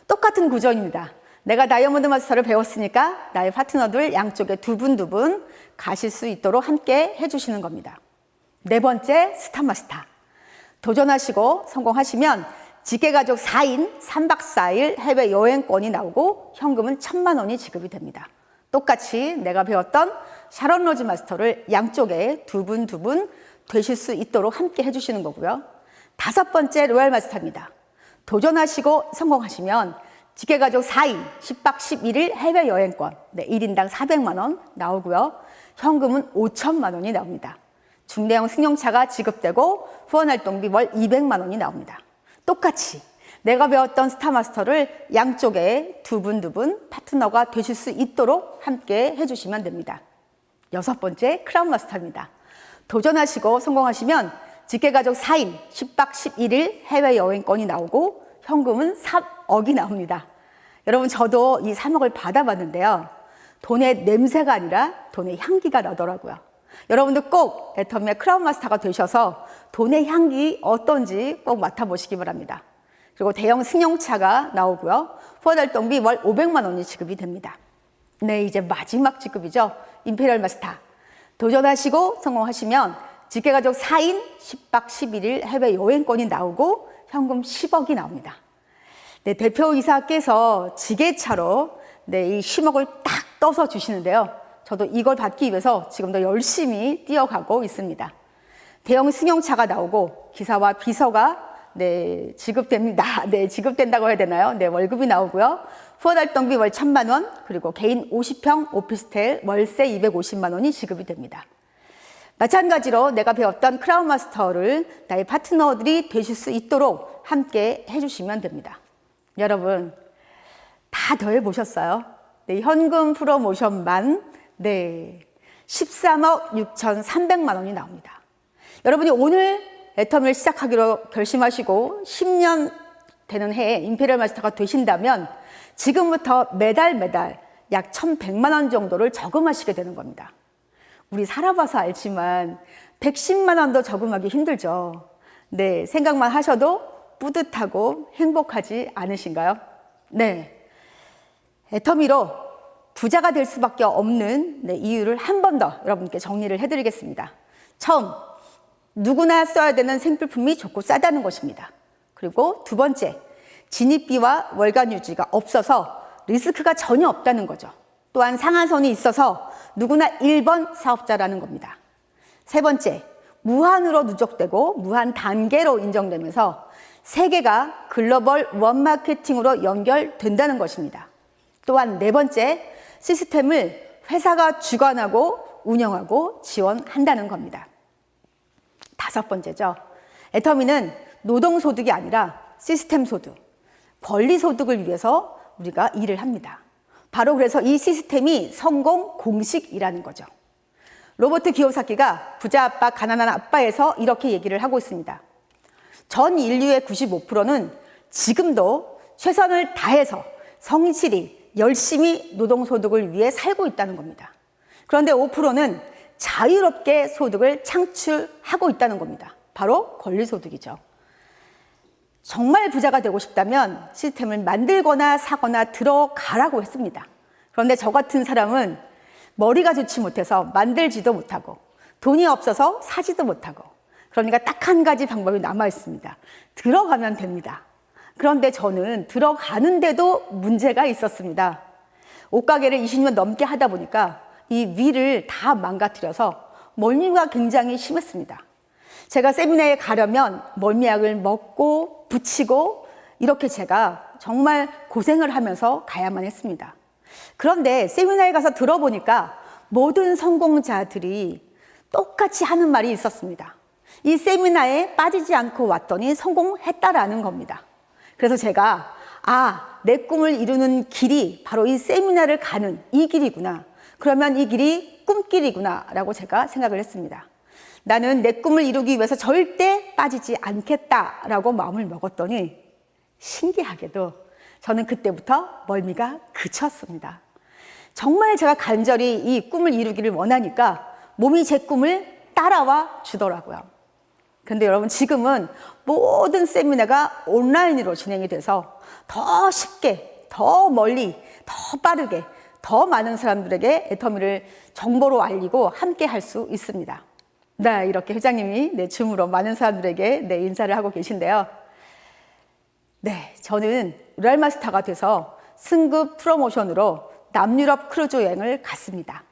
똑같은 구조입니다. 내가 다이아몬드 마스터를 배웠으니까 나의 파트너들 양쪽에 두 분 가실 수 있도록 함께 해주시는 겁니다. 네 번째, 스타 마스터. 도전하시고 성공하시면 직계가족 4인 3박 4일 해외 여행권이 나오고 현금은 1,000만 원이 지급이 됩니다. 똑같이 내가 배웠던 샤론 로즈 마스터를 양쪽에 두 분 되실 수 있도록 함께 해주시는 거고요. 다섯 번째, 로얄 마스터입니다. 도전하시고 성공하시면 직계가족 4인 10박 11일 해외 여행권 1인당 400만 원 나오고요. 현금은 5천만 원이 나옵니다. 중대형 승용차가 지급되고 후원활동비 월 200만 원이 나옵니다. 똑같이 내가 배웠던 스타마스터를 양쪽에 두 분 파트너가 되실 수 있도록 함께 해주시면 됩니다. 여섯 번째, 크라운 마스터입니다. 도전하시고 성공하시면 직계가족 4인 10박 11일 해외여행권이 나오고 현금은 3억이 나옵니다. 여러분 저도 이 3억을 받아봤는데요. 돈의 냄새가 아니라 돈의 향기가 나더라고요. 여러분도 꼭 애터미의 크라운 마스터가 되셔서 돈의 향기 어떤지 꼭 맡아보시기 바랍니다. 그리고 대형 승용차가 나오고요. 후원활동비 월 500만 원이 지급이 됩니다. 네, 이제 마지막 직급이죠. 임페리얼 마스터. 도전하시고 성공하시면 직계가족 4인 10박 11일 해외 여행권이 나오고 현금 10억이 나옵니다. 네, 대표이사께서 지게차로 이 10억을 딱 떠서 주시는데요. 저도 이걸 받기 위해서 지금도 열심히 뛰어가고 있습니다. 대형 승용차가 나오고 기사와 비서가 지급됩니다. 지급된다고 해야 되나요? 월급이 나오고요. 후원활동비 월 1,000만 원, 그리고 개인 50평 오피스텔 월세 250만 원이 지급이 됩니다. 마찬가지로 내가 배웠던 크라운 마스터를 나의 파트너들이 되실 수 있도록 함께 해주시면 됩니다. 여러분, 다 더해보셨어요? 현금 프로모션만 13억 6,300만 원이 나옵니다. 여러분이 오늘 애터미를 시작하기로 결심하시고 10년 되는 해에 임페리얼 마스터가 되신다면 지금부터 매달 약 1,100만 원 정도를 저금하시게 되는 겁니다. 우리 살아봐서 알지만 110만 원도 저금하기 힘들죠. 생각만 하셔도 뿌듯하고 행복하지 않으신가요? 애터미로 부자가 될 수밖에 없는 이유를 한 번 더 여러분께 정리를 해드리겠습니다. 처음, 누구나 써야 되는 생필품이 좋고 싸다는 것입니다. 그리고 두 번째, 진입비와 월간 유지가 없어서 리스크가 전혀 없다는 거죠. 또한 상한선이 있어서 누구나 1번 사업자라는 겁니다. 세 번째, 무한으로 누적되고 무한 단계로 인정되면서 세계가 글로벌 원마케팅으로 연결된다는 것입니다. 또한 네 번째, 시스템을 회사가 주관하고 운영하고 지원한다는 겁니다. 다섯 번째죠. 애터미는 노동소득이 아니라 시스템 소득, 권리 소득을 위해서 우리가 일을 합니다. 바로 그래서 이 시스템이 성공 공식이라는 거죠. 로버트 기요사키가 부자 아빠, 가난한 아빠에서 이렇게 얘기를 하고 있습니다. 전 인류의 95%는 지금도 최선을 다해서 성실히 열심히 노동소득을 위해 살고 있다는 겁니다. 그런데 5%는 자유롭게 소득을 창출하고 있다는 겁니다. 바로 권리소득이죠. 정말 부자가 되고 싶다면 시스템을 만들거나 사거나 들어가라고 했습니다. 그런데 저 같은 사람은 머리가 좋지 못해서 만들지도 못하고 돈이 없어서 사지도 못하고 그러니까 딱 한 가지 방법이 남아 있습니다. 들어가면 됩니다. 그런데 저는 들어가는데도 문제가 있었습니다. 옷가게를 20년 넘게 하다 보니까 이 위를 다 망가뜨려서 멀미가 굉장히 심했습니다. 제가 세미나에 가려면 멀미약을 먹고 붙이고 이렇게 제가 정말 고생을 하면서 가야만 했습니다. 그런데 세미나에 가서 들어보니까 모든 성공자들이 똑같이 하는 말이 있었습니다. 이 세미나에 빠지지 않고 왔더니 성공했다라는 겁니다. 그래서 제가 내 꿈을 이루는 길이 바로 이 세미나를 가는 이 길이구나. 그러면 이 길이 꿈길이구나 라고 제가 생각을 했습니다. 나는 내 꿈을 이루기 위해서 절대 빠지지 않겠다라고 마음을 먹었더니 신기하게도 저는 그때부터 멀미가 그쳤습니다. 정말 제가 간절히 이 꿈을 이루기를 원하니까 몸이 제 꿈을 따라와 주더라고요. 그런데 여러분 지금은 모든 세미나가 온라인으로 진행이 돼서 더 쉽게, 더 멀리, 더 빠르게, 더 많은 사람들에게 애터미를 정보로 알리고 함께 할 수 있습니다. 이렇게 회장님이 줌으로 많은 사람들에게 인사를 하고 계신데요. 저는 랄마스터가 돼서 승급 프로모션으로 남유럽 크루즈 여행을 갔습니다.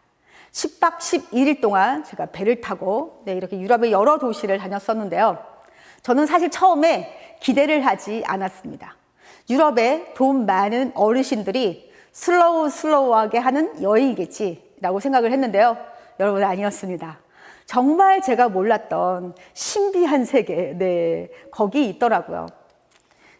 10박 11일 동안 제가 배를 타고 이렇게 유럽의 여러 도시를 다녔었는데요. 저는 사실 처음에 기대를 하지 않았습니다. 유럽에 돈 많은 어르신들이 슬로우하게 하는 여행이겠지라고 생각을 했는데요. 여러분 아니었습니다. 정말 제가 몰랐던 신비한 세계, 거기 있더라고요.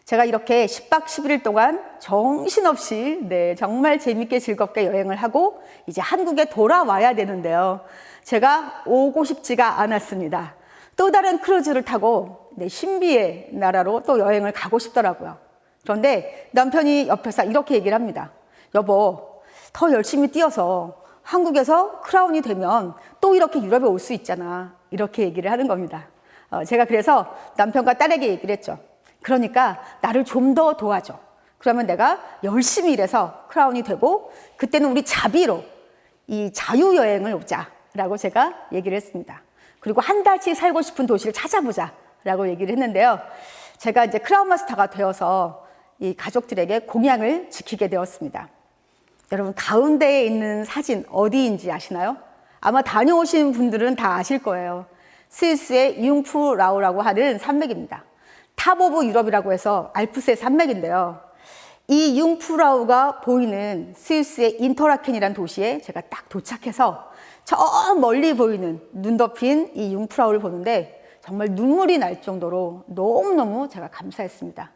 제가 이렇게 10박 11일 동안 정신없이 정말 재밌게 즐겁게 여행을 하고 이제 한국에 돌아와야 되는데요. 제가 오고 싶지가 않았습니다. 또 다른 크루즈를 타고 신비의 나라로 또 여행을 가고 싶더라고요. 그런데 남편이 옆에서 이렇게 얘기를 합니다. 여보, 더 열심히 뛰어서 한국에서 크라운이 되면 또 이렇게 유럽에 올 수 있잖아. 이렇게 얘기를 하는 겁니다. 제가 그래서 남편과 딸에게 얘기를 했죠. 그러니까 나를 좀 더 도와줘. 그러면 내가 열심히 일해서 크라운이 되고 그때는 우리 자비로 이 자유여행을 오자라고 제가 얘기를 했습니다. 그리고 한 달씩 살고 싶은 도시를 찾아보자라고 얘기를 했는데요. 제가 이제 크라운 마스터가 되어서 이 가족들에게 공약을 지키게 되었습니다. 여러분, 가운데에 있는 사진 어디인지 아시나요? 아마 다녀오신 분들은 다 아실 거예요. 스위스의 융프라우라고 하는 산맥입니다. 탑 오브 유럽이라고 해서 알프스의 산맥인데요. 이 융프라우가 보이는 스위스의 인터라켄이라는 도시에 제가 딱 도착해서 저 멀리 보이는 눈 덮인 이 융프라우를 보는데 정말 눈물이 날 정도로 너무너무 제가 감사했습니다.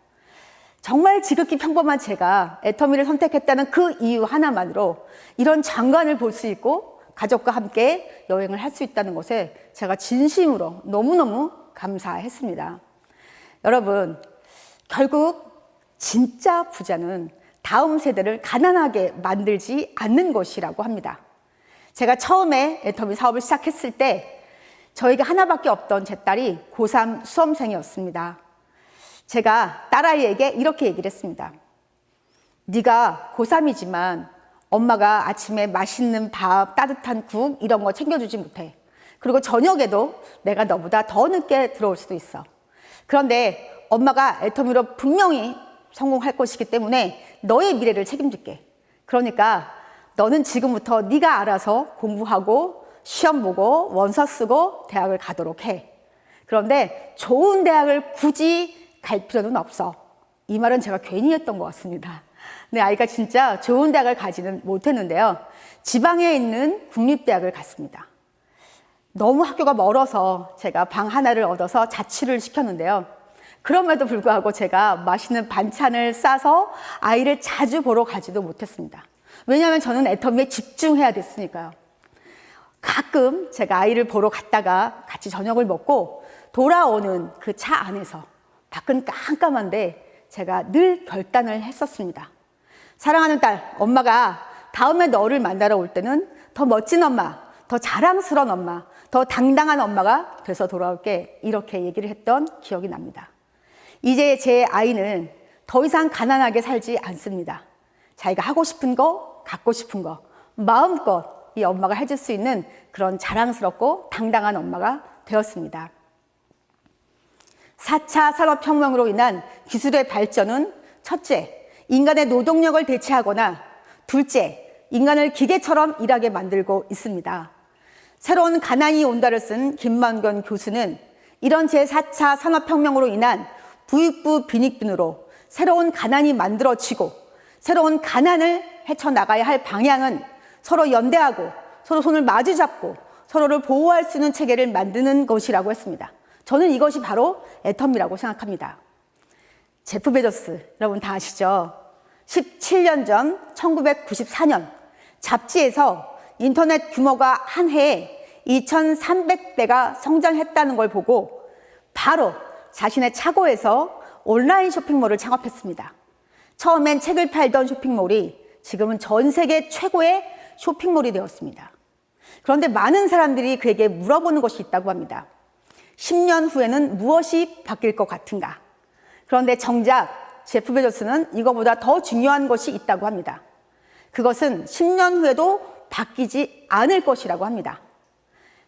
정말 지극히 평범한 제가 애터미를 선택했다는 그 이유 하나만으로 이런 장관을 볼 수 있고 가족과 함께 여행을 할 수 있다는 것에 제가 진심으로 너무너무 감사했습니다. 여러분, 결국 진짜 부자는 다음 세대를 가난하게 만들지 않는 것이라고 합니다. 제가 처음에 애터미 사업을 시작했을 때 저에게 하나밖에 없던 제 딸이 고3 수험생이었습니다. 제가 딸아이에게 이렇게 얘기를 했습니다. 네가 고3이지만 엄마가 아침에 맛있는 밥, 따뜻한 국 이런 거 챙겨주지 못해. 그리고 저녁에도 내가 너보다 더 늦게 들어올 수도 있어. 그런데 엄마가 애터미로 분명히 성공할 것이기 때문에 너의 미래를 책임질게. 그러니까 너는 지금부터 네가 알아서 공부하고 시험 보고 원서 쓰고 대학을 가도록 해. 그런데 좋은 대학을 굳이 갈 필요는 없어. 이 말은 제가 괜히 했던 것 같습니다. 내 아이가 진짜 좋은 대학을 가지는 못했는데요. 지방에 있는 국립대학을 갔습니다. 너무 학교가 멀어서 제가 방 하나를 얻어서 자취를 시켰는데요. 그럼에도 불구하고 제가 맛있는 반찬을 싸서 아이를 자주 보러 가지도 못했습니다. 왜냐하면 저는 애터미에 집중해야 됐으니까요. 가끔 제가 아이를 보러 갔다가 같이 저녁을 먹고 돌아오는 그 차 안에서 밖은 깜깜한데 제가 늘 결단을 했었습니다. 사랑하는 딸, 엄마가 다음에 너를 만나러 올 때는 더 멋진 엄마, 더 자랑스러운 엄마, 더 당당한 엄마가 돼서 돌아올게. 이렇게 얘기를 했던 기억이 납니다. 이제 제 아이는 더 이상 가난하게 살지 않습니다. 자기가 하고 싶은 거, 갖고 싶은 거 마음껏 이 엄마가 해줄 수 있는 그런 자랑스럽고 당당한 엄마가 되었습니다. 4차 산업혁명으로 인한 기술의 발전은 첫째, 인간의 노동력을 대체하거나 둘째, 인간을 기계처럼 일하게 만들고 있습니다. 새로운 가난이 온다를 쓴 김만권 교수는 이런 제4차 산업혁명으로 인한 부익부 빈익빈으로 새로운 가난이 만들어지고 새로운 가난을 헤쳐나가야 할 방향은 서로 연대하고 서로 손을 마주잡고 서로를 보호할 수 있는 체계를 만드는 것이라고 했습니다. 저는 이것이 바로 애터미라고 생각합니다. 제프 베조스, 여러분 다 아시죠? 17년 전 1994년 잡지에서 인터넷 규모가 한 해에 2,300배가 성장했다는 걸 보고 바로 자신의 차고에서 온라인 쇼핑몰을 창업했습니다. 처음엔 책을 팔던 쇼핑몰이 지금은 전 세계 최고의 쇼핑몰이 되었습니다. 그런데 많은 사람들이 그에게 물어보는 것이 있다고 합니다. 10년 후에는 무엇이 바뀔 것 같은가? 그런데 정작 제프 베조스는 이거보다 더 중요한 것이 있다고 합니다. 그것은 10년 후에도 바뀌지 않을 것이라고 합니다.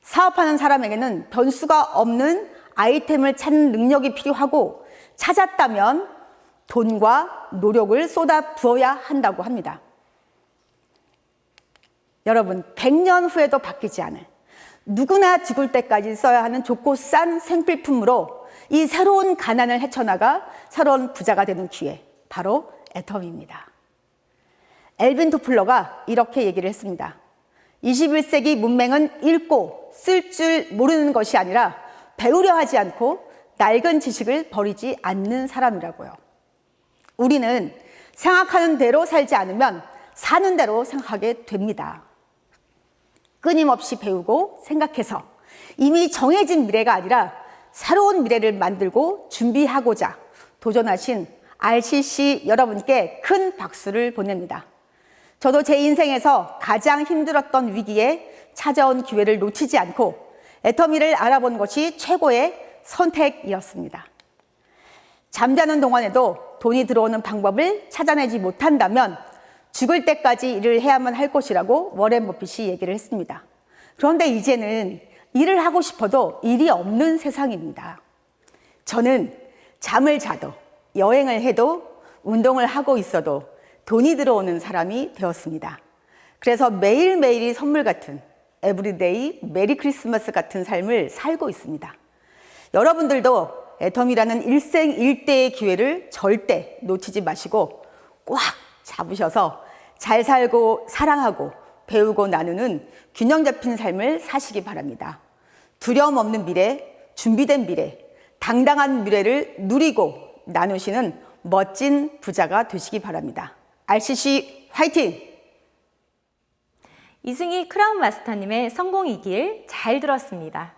사업하는 사람에게는 변수가 없는 아이템을 찾는 능력이 필요하고 찾았다면 돈과 노력을 쏟아 부어야 한다고 합니다. 여러분, 100년 후에도 바뀌지 않을 누구나 죽을 때까지 써야 하는 좋고 싼 생필품으로 이 새로운 가난을 헤쳐나가 새로운 부자가 되는 기회, 바로 애터미입니다. 엘빈 토플러가 이렇게 얘기를 했습니다. 21세기 문맹은 읽고 쓸 줄 모르는 것이 아니라 배우려 하지 않고 낡은 지식을 버리지 않는 사람이라고요. 우리는 생각하는 대로 살지 않으면 사는 대로 생각하게 됩니다. 끊임없이 배우고 생각해서 이미 정해진 미래가 아니라 새로운 미래를 만들고 준비하고자 도전하신 RCC 여러분께 큰 박수를 보냅니다. 저도 제 인생에서 가장 힘들었던 위기에 찾아온 기회를 놓치지 않고 애터미를 알아본 것이 최고의 선택이었습니다. 잠자는 동안에도 돈이 들어오는 방법을 찾아내지 못한다면 죽을 때까지 일을 해야만 할 것이라고 워렌 버핏이 얘기를 했습니다. 그런데 이제는 일을 하고 싶어도 일이 없는 세상입니다. 저는 잠을 자도 여행을 해도 운동을 하고 있어도 돈이 들어오는 사람이 되었습니다. 그래서 매일매일이 선물 같은 에브리데이 메리 크리스마스 같은 삶을 살고 있습니다. 여러분들도 애텀이라는 일생일대의 기회를 절대 놓치지 마시고 꽉 잡으셔서 잘 살고 사랑하고 배우고 나누는 균형 잡힌 삶을 사시기 바랍니다. 두려움 없는 미래, 준비된 미래, 당당한 미래를 누리고 나누시는 멋진 부자가 되시기 바랍니다. RCC 화이팅! 이승희 크라운 마스터님의 성공의 길 잘 들었습니다.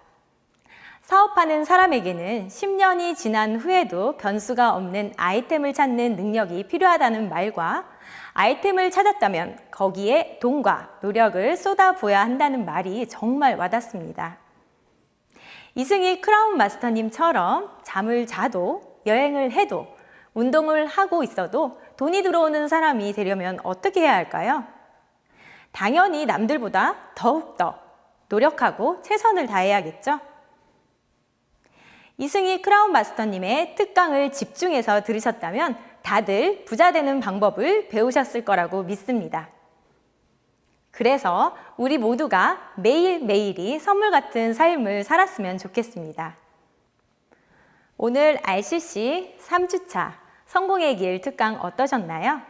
사업하는 사람에게는 10년이 지난 후에도 변수가 없는 아이템을 찾는 능력이 필요하다는 말과 아이템을 찾았다면 거기에 돈과 노력을 쏟아부어야 한다는 말이 정말 와닿습니다. 이승희 크라운 마스터님처럼 잠을 자도 여행을 해도 운동을 하고 있어도 돈이 들어오는 사람이 되려면 어떻게 해야 할까요? 당연히 남들보다 더욱더 노력하고 최선을 다해야겠죠? 이승희 크라운 마스터님의 특강을 집중해서 들으셨다면 다들 부자 되는 방법을 배우셨을 거라고 믿습니다. 그래서 우리 모두가 매일매일이 선물 같은 삶을 살았으면 좋겠습니다. 오늘 RCC 3주차 성공의 길 특강 어떠셨나요?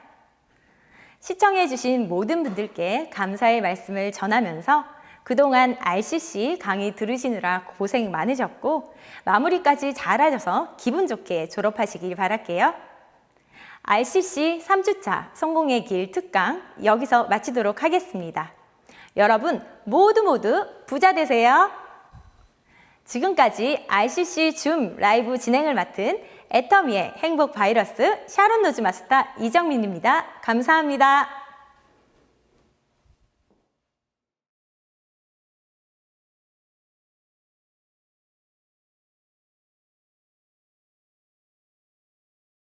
시청해주신 모든 분들께 감사의 말씀을 전하면서 그동안 RCC 강의 들으시느라 고생 많으셨고 마무리까지 잘하셔서 기분 좋게 졸업하시길 바랄게요. RCC 3주차 성공의 길 특강 여기서 마치도록 하겠습니다. 여러분 모두 부자 되세요. 지금까지 RCC 줌 라이브 진행을 맡은 애터미의 행복 바이러스 샤론 노즈 마스터 이정민입니다. 감사합니다.